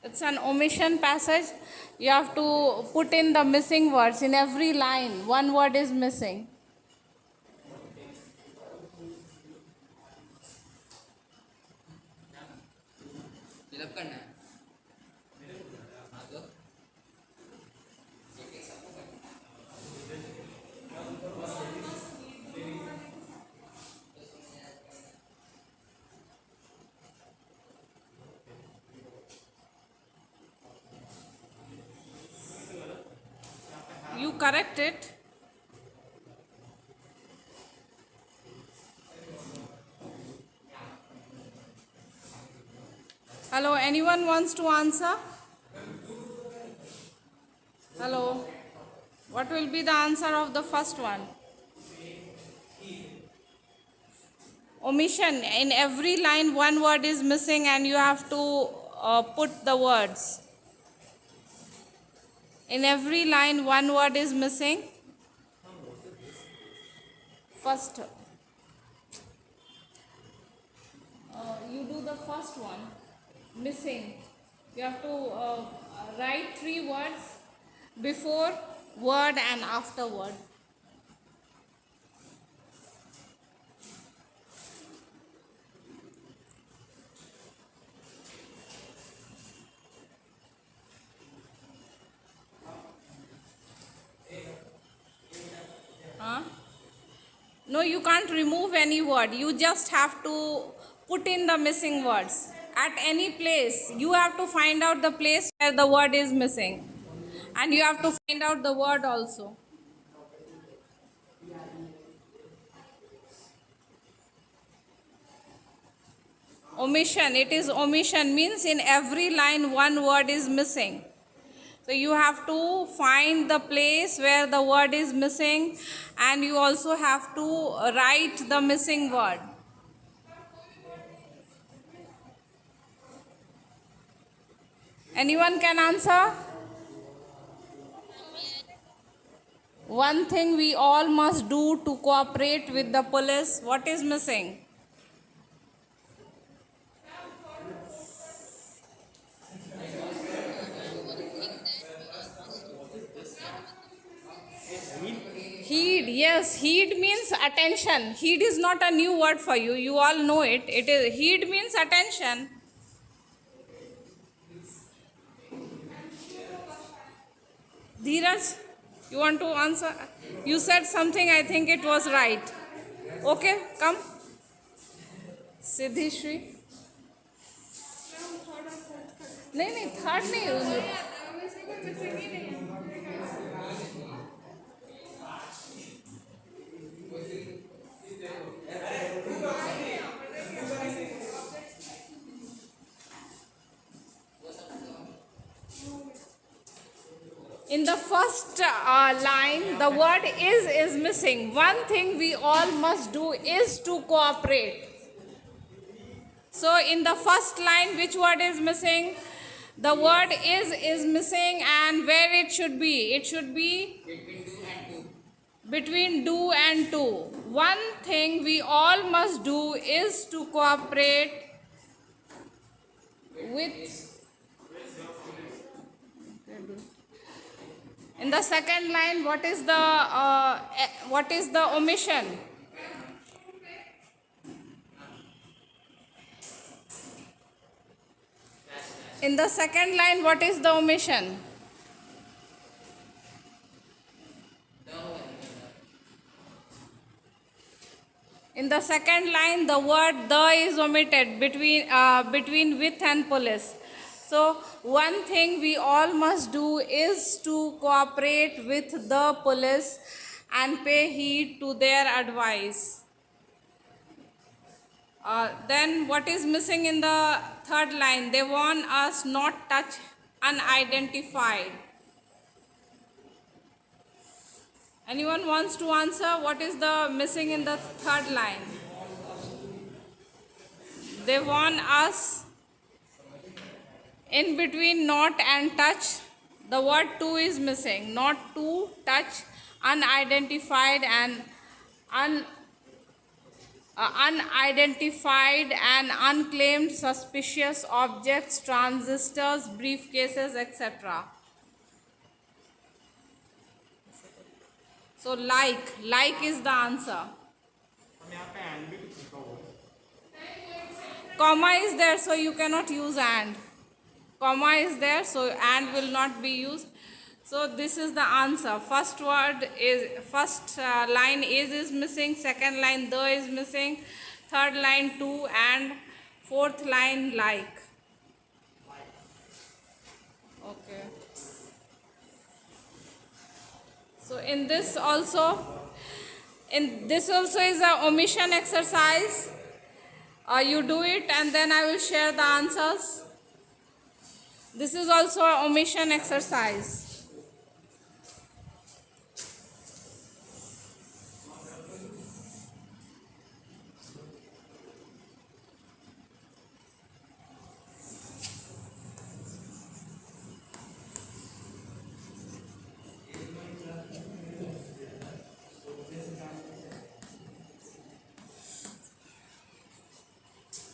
It's an omission passage. You have to put in the missing words. In every line, one word is missing. Fill up करना है। You correct it. Hello, anyone wants to answer? Hello. What will be the answer of the first one? Omission. In every line, one word is missing and you have to put the words. In every line, one word is missing. First, you do the first one. Missing. You have to write 3 words before word and after word. Huh? No, you can't remove any word. You just have to put in the missing words. At any place, you have to find out the place where the word is missing. And you have to find out the word also. Omission. It is omission means in every line one word is missing. So you have to find the place where the word is missing and you also have to write the missing word. Anyone can answer? One thing we all must do to cooperate with the police. What is missing? Heed, yes, heed means attention. Heed is not a new word for you. You all know it. It is heed means attention. Dheeraj, you want to answer? You said something, I think it was right. Okay, come. Siddhishri. नहीं third नहीं. In the first line, the word is missing. One thing we all must do is to cooperate. So in the first line, which word is missing? The word is missing, and where it should be? It should be between do and to. One thing we all must do is to cooperate with. In the second line, what is the omission? In the second line, what is the omission? In the second line, the word the is omitted between with and police. So, one thing we all must do is to cooperate with the police and pay heed to their advice. Then what is missing in the third line? They warn us not touch unidentified. Anyone wants to answer? What is the missing in the third line? They warn us. In between not and touch, the word to is missing. Not to touch unidentified and unidentified and unclaimed suspicious objects, transistors, briefcases, etc. So like is the answer. Comma is there, so you cannot use and. Comma is there, so and will not be used. So this is the answer. First line is missing, second line the is missing, third line to, and fourth line like. Okay. So in this also is a omission exercise. You do it and then I will share the answers. This is also an omission exercise.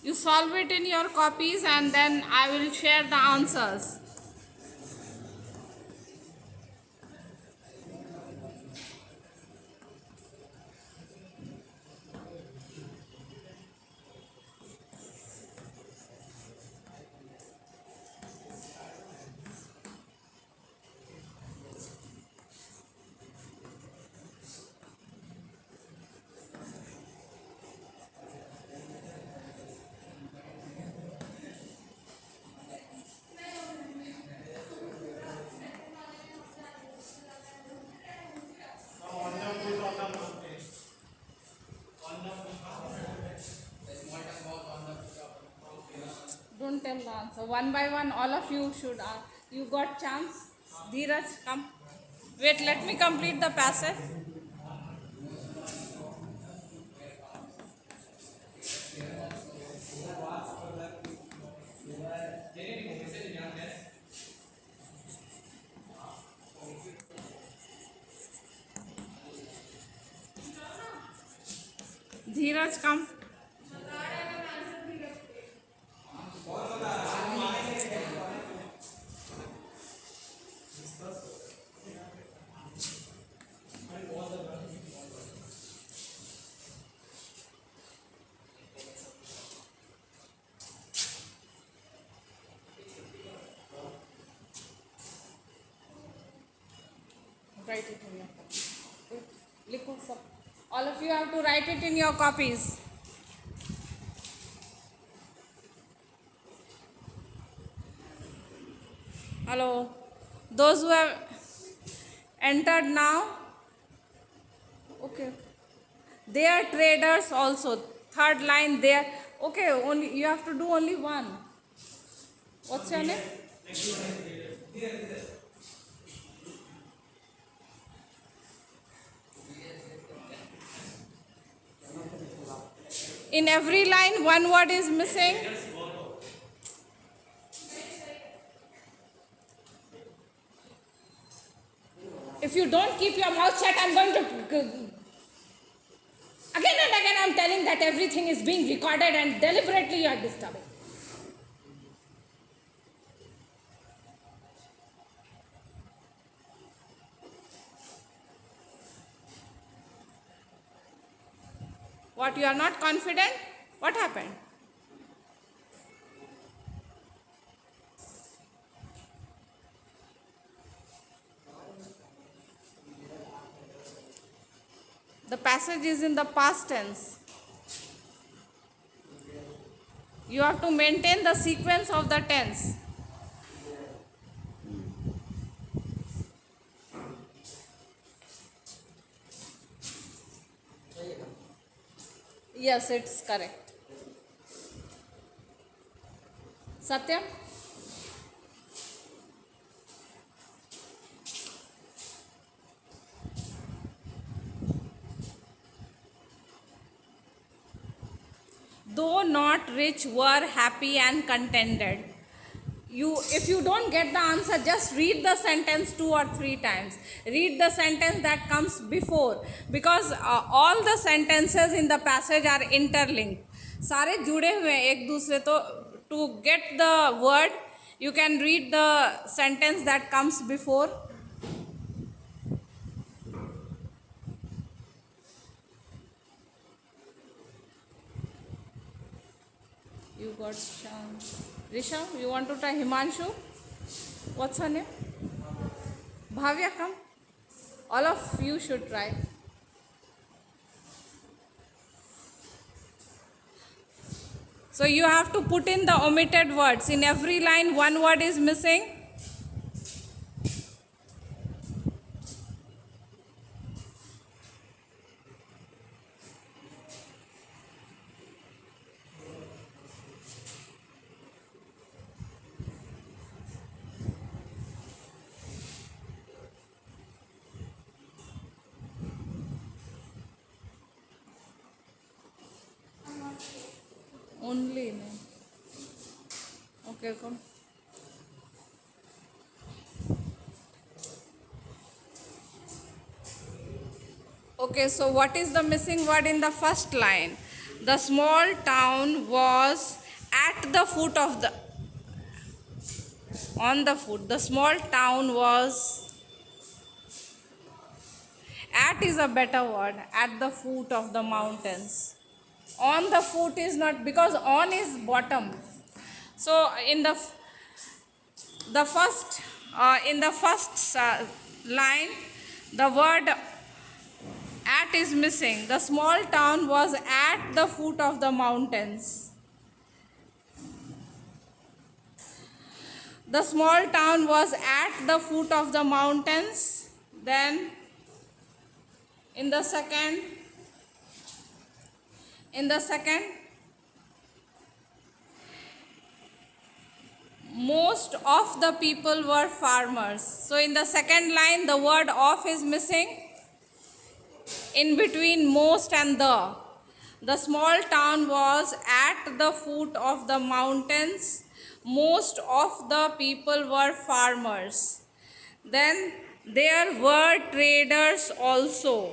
You solve it in your copies and then I will share the answers. Don't tell the answer. One by one, all of you should ask. You got chance? Dheeraj, come. Wait, let me complete the passage. Dheeraj, come. Write it in your copy. Likho sab. All of you have to write it in your copies. Hello. Those who have entered now. Okay. They are traders also. Third line there. Okay, only you have to do only one. What's your name? In every line, one word is missing. If you don't keep your mouth shut, I'm going to... Again and again, I'm telling that everything is being recorded and deliberately you are disturbing. What, you are not confident? What happened? The passage is in the past tense. You have to maintain the sequence of the tense. Yes, it's correct. Satyam? Though not rich, were happy and contented. if you don't get the answer, just read the sentence 2 or 3 times. Read the sentence that comes before, because all the sentences in the passage are interlinked, सारे जुड़े हुए हैं एक दूसरे, तो to get the word you can read the sentence that comes before. You got Rishabh, you want to try Himanshu? What's her name? Bhavya, come. All of you should try. So you have to put in the omitted words. In every line, one word is missing. Only. Okay, come. Okay, so what is the missing word in the first line? The small town was at the foot of the, on the foot. The small town was, at is a better word, at the foot of the mountains. On the foot is not, because on is bottom. So in the first line, the word at is missing. The small town was at the foot of the mountains. The small town was at the foot of the mountains. Then in the second, most of the people were farmers. So in the second line, the word of is missing in between most and the. The small town was at the foot of the mountains. Most of the people were farmers. Then there were traders also.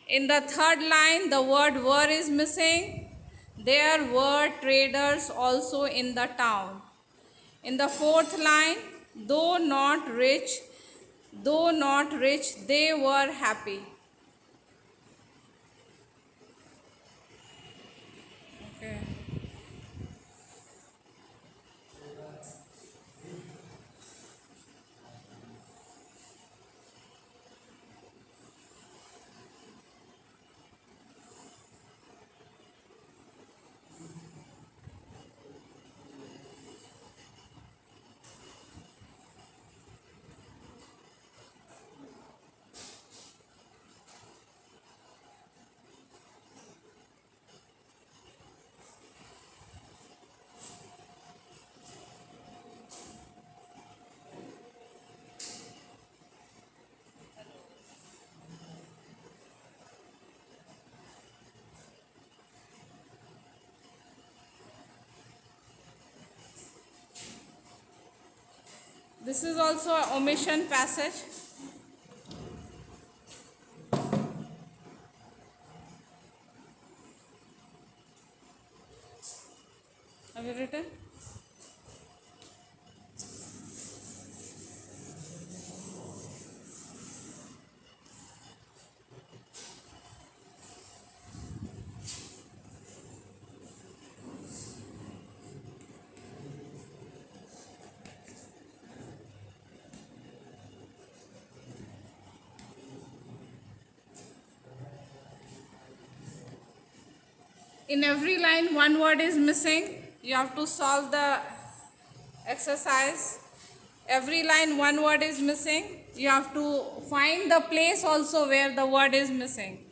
In the third line, the word were is missing. There were traders also in the town. In the fourth line, though not rich, they were happy. Okay. This is also an omission passage. Have you written? In every line, one word is missing. You have to solve the exercise. Every line, one word is missing. You have to find the place also where the word is missing.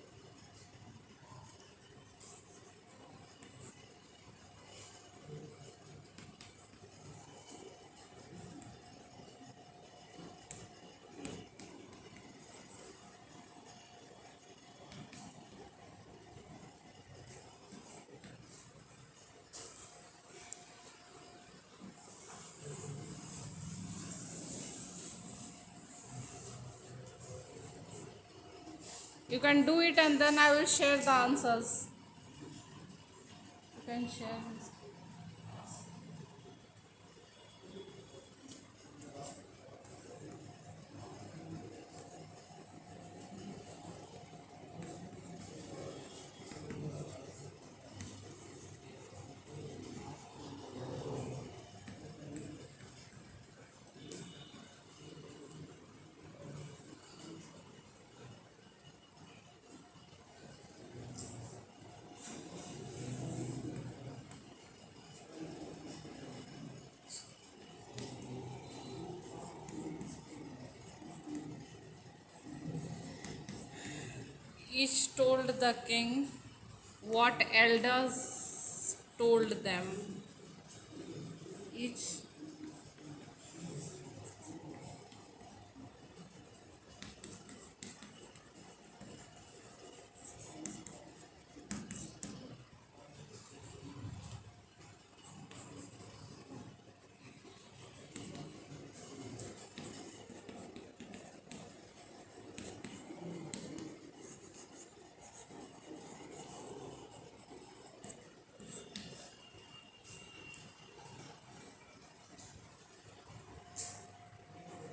You can do it and then I will share the answers. You can share. Each told the king what elders told them. Each.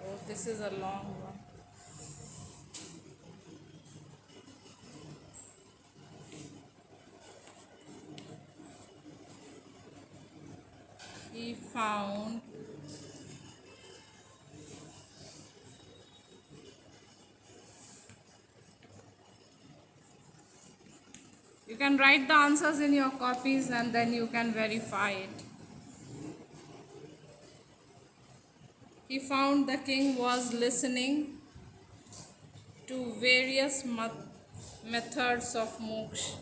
Oh, this is a long one. He found you can write the answers in your copies and then you can verify it. He found the king was listening to various methods of moksha.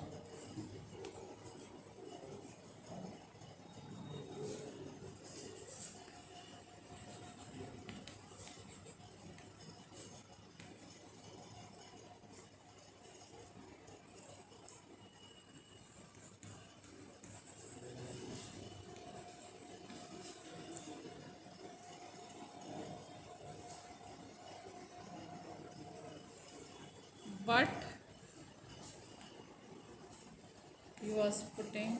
But he was putting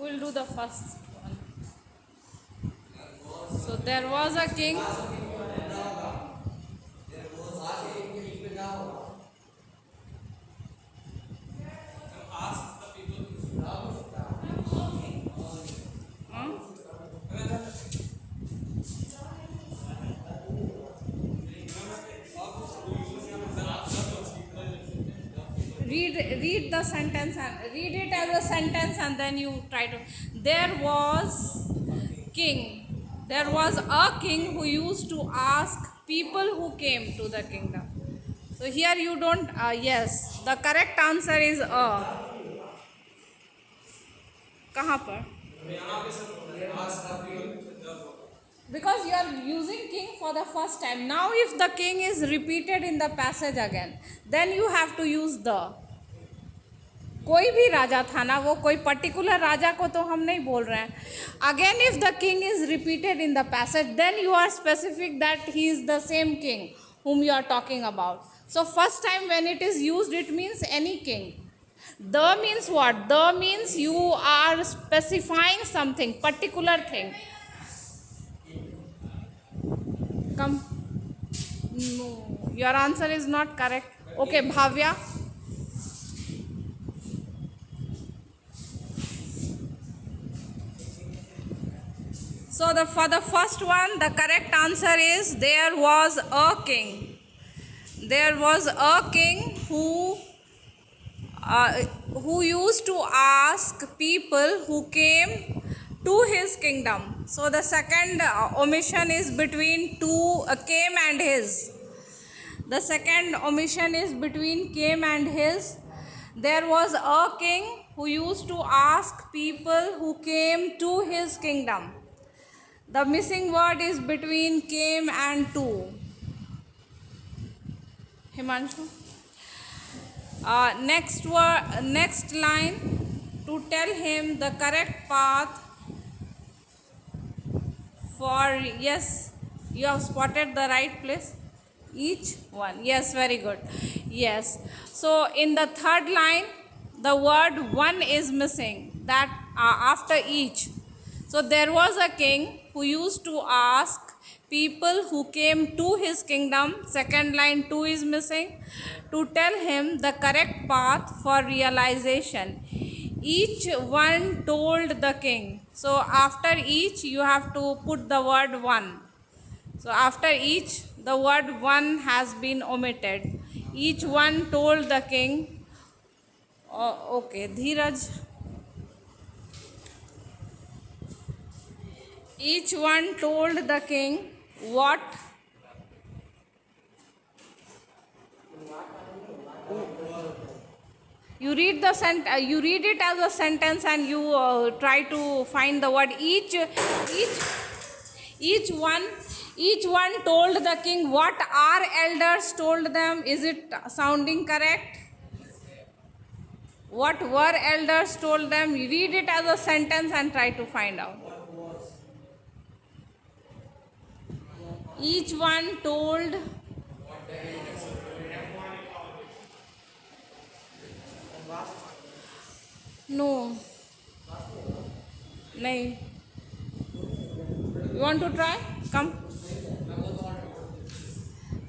we'll do the first one. So there was a king. Huh? Read the sentence and read it as a sentence and then you try to. There was a king who used to ask people who came to the kingdom. So here you don't yes, the correct answer is कहाँ पर? Because you are using king for the first time. Now if the king is repeated in the passage again, then you have to use the. कोई भी राजा था ना, वो कोई particular राजा को तो हम नहीं बोल रहे हैं. Again if the king is repeated in the passage, then you are specific that he is the same king. whom you are talking about. So first time when it is used, it means any king. The means what? The means you are specifying something, particular thing. Come. No, your answer is not correct. Okay, Bhavya. So for the first one, the correct answer is there was a king. There was a king who used to ask people who came to his kingdom. So the second omission is between came and his. The second omission is between came and his. There was a king who used to ask people who came to his kingdom. The missing word is between came and to. Himanshu. Next line, to tell him the correct path for, yes, you have spotted the right place. Each one, yes, very good. Yes. So in the third line, the word one is missing, that after each. So there was a king who used to ask people who came to his kingdom. Second line, two is missing. To tell him the correct path for realization. Each one told the king. So after each, you have to put the word one. So after each, the word one has been omitted. Each one told the king. Okay, Dheeraj. Each one told the king what? You read you read it as a sentence and you try to find the word. Each one told the king what our elders told them. Is it sounding correct? What were elders told them? You read it as a sentence and try to find out. Each one told. No. Nahin. You want to try? Come.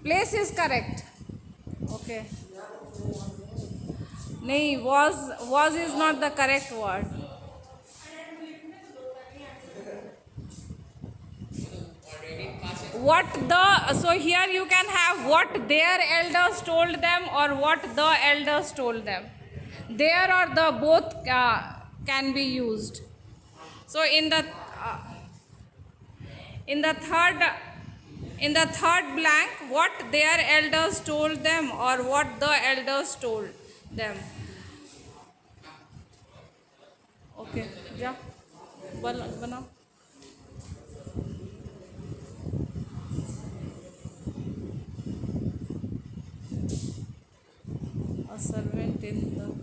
Place is correct. Okay. Nahin, was is not the correct word. So here you can have what their elders told them or what the elders told them. There or the both can be used. So in the third blank, what their elders told them or what the elders told them. Okay, yeah. Banao. A servant in the court.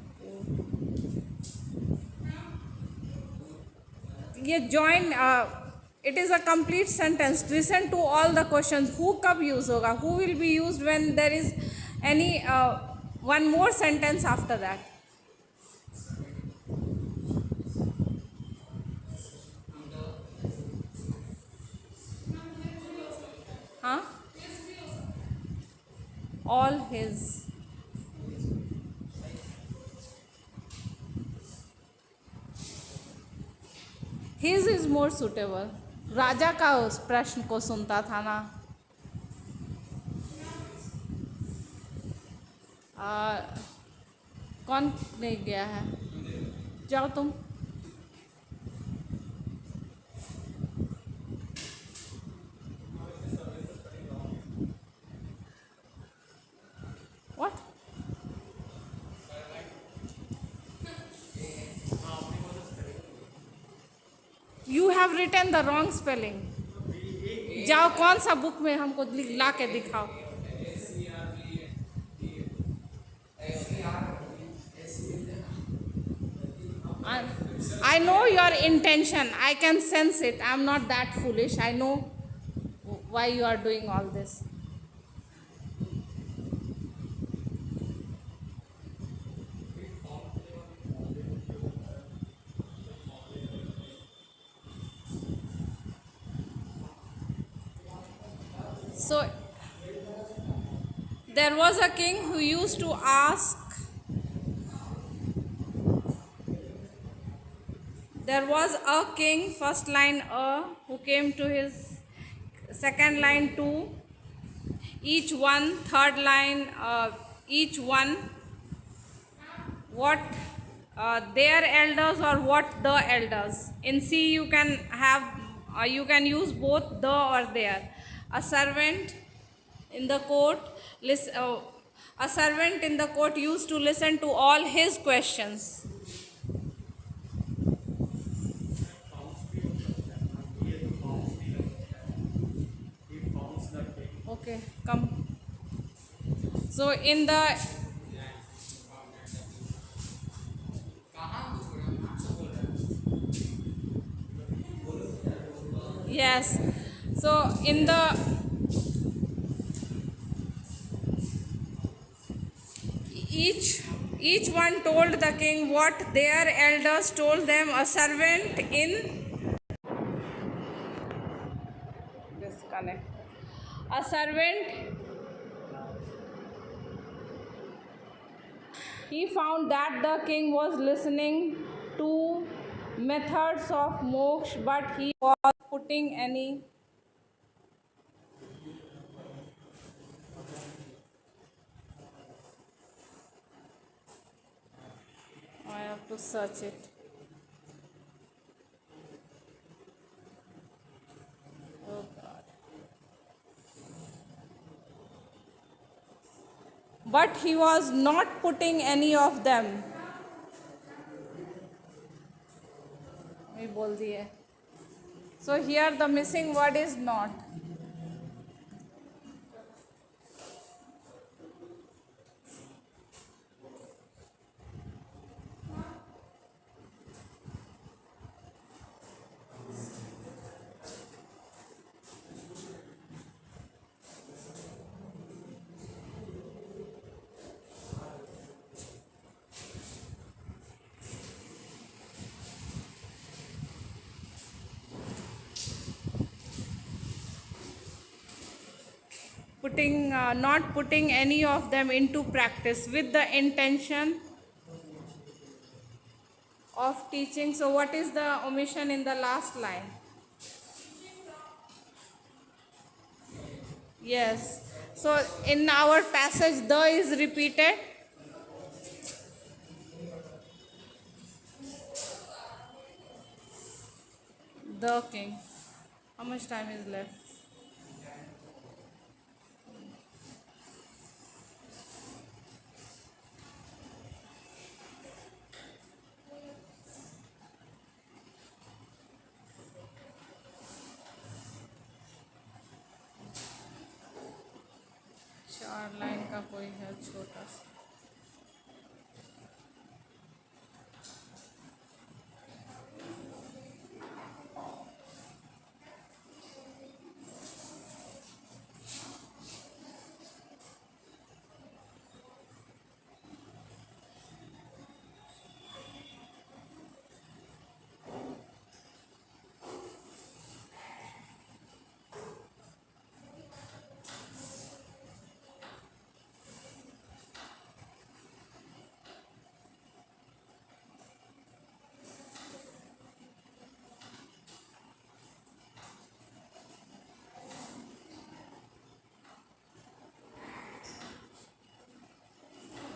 ये join. It is a complete sentence. Listen to all the questions. Who कब use होगा? Who will be used when there is any one more sentence after that? Huh? All his. His is more suitable. राजा का उस प्रश्न को सुनता था ना. कौन नहीं गया है? जाओ तुम. What? You have written the wrong spelling. जाओ कौन सा बुक में हमको ला के दिखाओ. I know your intention. I can sense it. I am not that foolish. I know why you are doing all this. So there was a king who used to ask. There was a king, first line a, who came to his second line two, each one, third line each one, what their elders or what the elders. In C you can have you can use both the or their. A servant in the court a servant in the court used to listen to all his questions. Okay, come. So in the yes, so in the each one told the king what their elders told them. A servant in disconnect. A servant, he found that the king was listening to methods of moksha, but he was putting any. I have to search it. Oh God. But he was not putting any of them. We बोल दिए. So here the missing word is not. Not putting any of them into practice with the intention of teaching. So what is the omission in the last line? Yes. So in our passage the is repeated. The king. How much time is left? चार line का कोई है छोटा सा.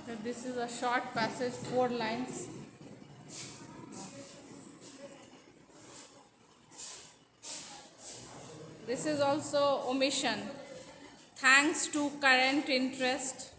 So this is a short passage, 4 lines. This is also omission. Thanks to current interest.